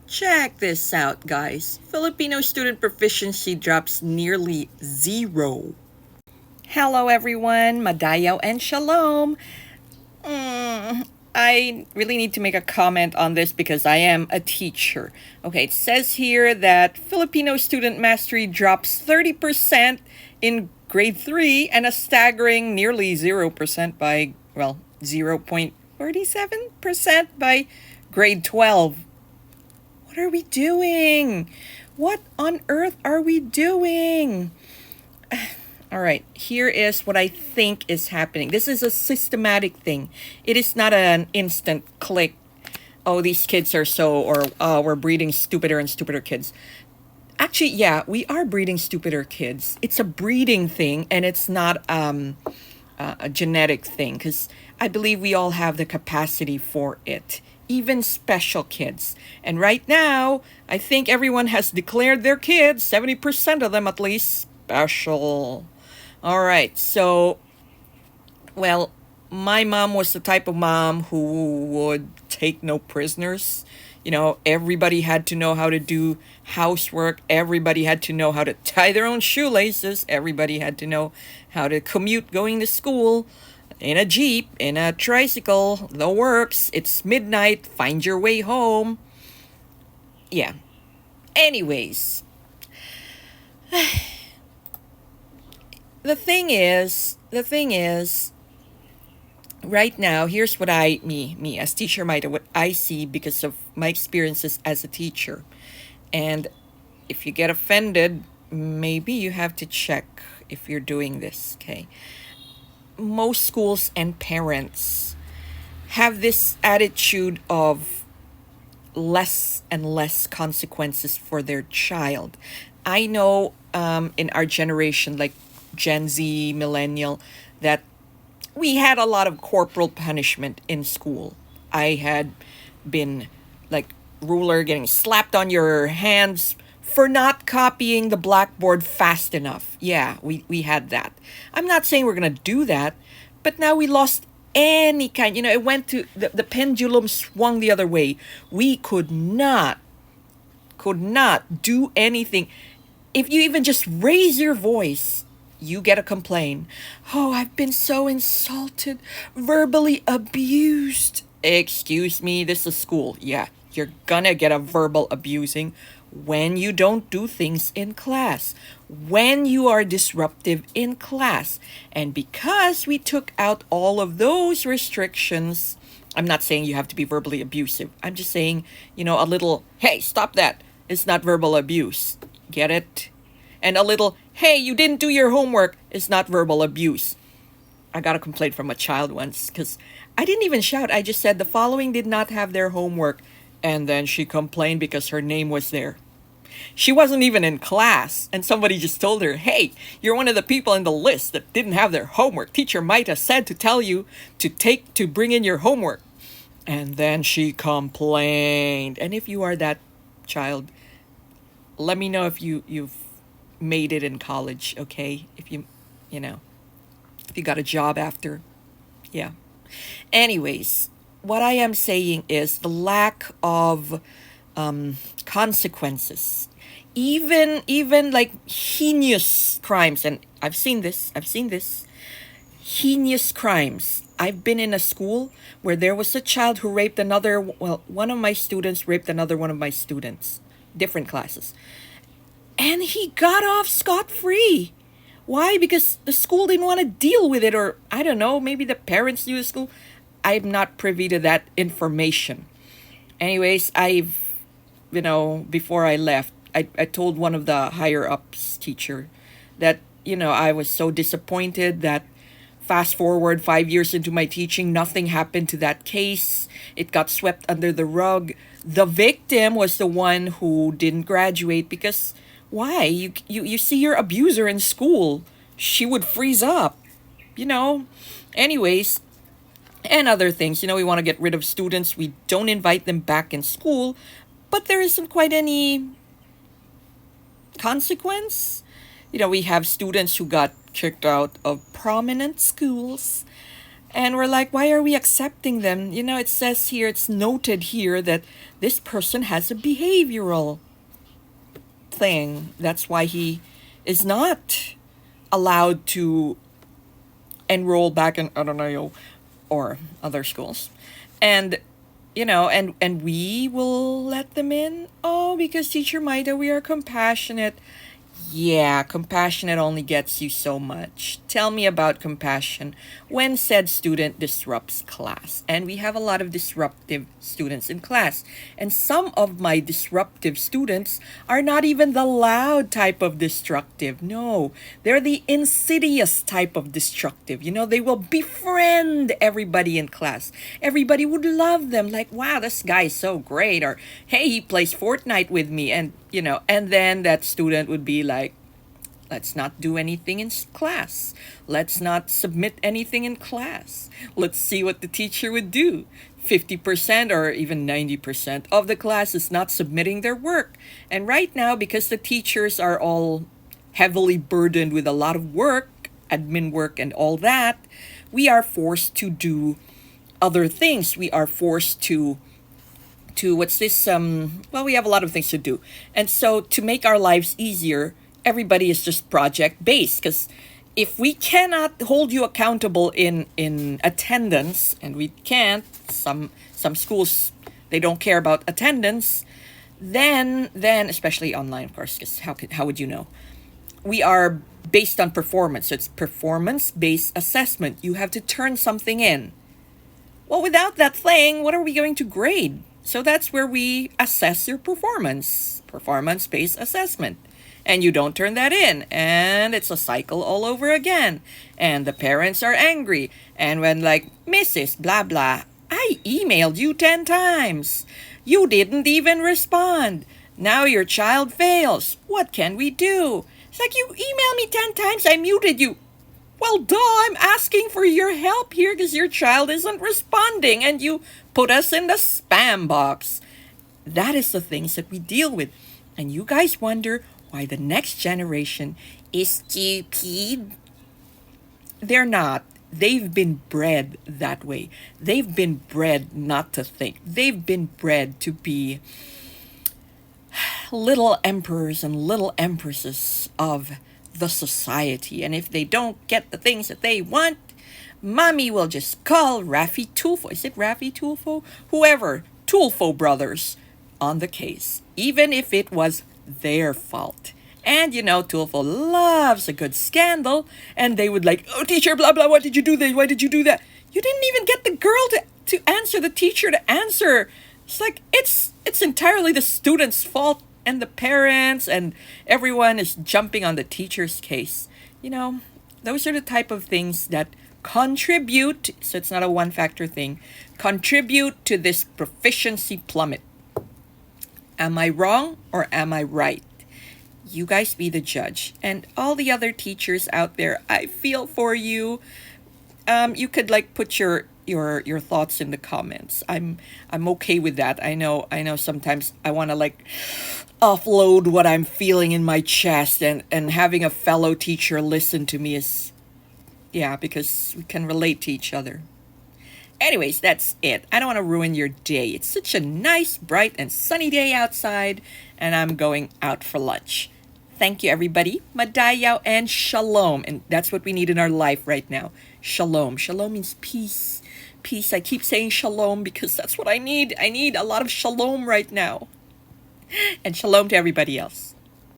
Check this out, guys. Filipino student proficiency drops nearly zero. Hello, everyone. Madayaw and shalom. I really need to make a comment on this because I am a teacher. Okay, it says here that Filipino student mastery drops 30% in grade 3 and a staggering nearly 0% by, 0.47% by grade 12. What are we doing? What on earth are we doing? All right, here is what I think is happening. This is a systematic thing. It is not an instant click. Oh, these kids are so, or we're breeding stupider and stupider kids. Actually, yeah, we are breeding stupider kids. It's a breeding thing, and it's not a genetic thing, because I believe we all have the capacity for it, even special kids. And right now, I think everyone has declared their kids, 70% of them at least, special. All right, so, well, my mom was the type of mom who would take no prisoners. You know, everybody had to know how to do housework. Everybody had to know how to tie their own shoelaces. Everybody had to know how to commute going to school in a Jeep, in a tricycle, the works. It's midnight, find your way home. Yeah. Anyways, the thing is, right now, here's what me as teacher Maida, what I see because of my experiences as a teacher. And if you get offended, maybe you have to check if you're doing this, okay? Most schools and parents have this attitude of less and less consequences for their child. I know in our generation, like Gen Z, millennial, that we had a lot of corporal punishment in school. I had been like ruler getting slapped on your hands for not copying the blackboard fast enough. Yeah, we had that. I'm not saying we're going to do that, but now we lost any kind. You know, it went to the pendulum swung the other way. We could not do anything. If you even just raise your voice, you get a complaint. Oh, I've been so insulted, verbally abused. Excuse me, this is school. Yeah, you're gonna get a verbal abusing when you don't do things in class, when you are disruptive in class. And because we took out all of those restrictions, I'm not saying you have to be verbally abusive. I'm just saying, a little, hey, stop that. It's not verbal abuse. Get it? And a little, hey, you didn't do your homework is not verbal abuse. I got a complaint from a child once because I didn't even shout. I just said the following did not have their homework. And then she complained because her name was there. She wasn't even in class. And somebody just told her, hey, you're one of the people in the list that didn't have their homework. Teacher might have said to tell you to bring in your homework. And then she complained. And if you are that child, let me know if you've made it in college, okay? If you got a job after. Yeah. Anyways, what I am saying is the lack of consequences. Even like heinous crimes, and I've seen this. Heinous crimes. I've been in a school where there was a child who raped one of my students raped another one of my students. Different classes. And he got off scot-free. Why? Because the school didn't want to deal with it, or I don't know, maybe the parents knew the school. I'm not privy to that information. Anyways, before I left, I told one of the higher-ups teacher that, I was so disappointed that fast forward 5 years into my teaching, nothing happened to that case. It got swept under the rug. The victim was the one who didn't graduate because why? You see your abuser in school. She would freeze up. Anyways, and other things. We want to get rid of students. We don't invite them back in school, but there isn't quite any consequence. We have students who got kicked out of prominent schools And we're like, why are we accepting them? You know, it says here, it's noted here that this person has a behavioral thing. That's why he is not allowed to enroll back in, I don't know, or other schools. And and we will let them in. Oh, because Teacher Maida, we are compassionate. Yeah, compassionate only gets you so much. Tell me about compassion when said student disrupts class. And we have a lot of disruptive students in class. And some of my disruptive students are not even the loud type of destructive. No, they're the insidious type of destructive. You know, they will befriend everybody in class. Everybody would love them. Like, wow, this guy is so great. Or, hey, he plays Fortnite with me. And and then that student would be like, let's not do anything in class. Let's not submit anything in class. Let's see what the teacher would do. 50% or even 90% of the class is not submitting their work. And right now, because the teachers are all heavily burdened with a lot of work, admin work and all that, we are forced to do other things. We are forced to what's this well, we have a lot of things to do. And so to make our lives easier, everybody is just project based, because if we cannot hold you accountable in attendance, and we can't, some schools, they don't care about attendance, then especially online, of course, because how would you know? We are based on performance. So it's performance based assessment. You have to turn something in. Well, without that thing, what are we going to grade? So that's where we assess your performance based assessment. And you don't turn that in, and it's a cycle all over again. And the parents are angry. And when, like, Mrs. Blah blah, I emailed you 10 times. You didn't even respond. Now your child fails. What can we do? It's like, you emailed me 10 times, I muted you. Well, duh, I'm asking for your help here because your child isn't responding and you put us in the spam box. That is the things that we deal with. And you guys wonder why the next generation is stupid. They're not. They've been bred that way. They've been bred not to think. They've been bred to be little emperors and little empresses of the society. And if they don't get the things that they want, mommy will just call Raffy Tulfo. Is it Raffy Tulfo? Whoever, Tulfo brothers, on the case, even if it was their fault. And Tulfo loves a good scandal, and they would like, oh, teacher, blah, blah, what did you do this? Why did you do that? You didn't even get the girl to answer, the teacher to answer. It's like, it's entirely the student's fault, and the parents and everyone is jumping on the teacher's case. Those are the type of things that contribute, so it's not a one factor thing, contribute to this proficiency plummet. Am I wrong or am I right? You guys be the judge. And all the other teachers out there, I feel for you. You could put your thoughts in the comments. I'm okay with that. I know sometimes I want to offload what I'm feeling in my chest, and having a fellow teacher listen to me is, because we can relate to each other. Anyways, that's it. I don't want to ruin your day. It's such a nice, bright, and sunny day outside, and I'm going out for lunch. Thank you, everybody. Madayaw and shalom. And that's what we need in our life right now. Shalom. Shalom means peace. Peace. I keep saying shalom because that's what I need. I need a lot of shalom right now. And shalom to everybody else.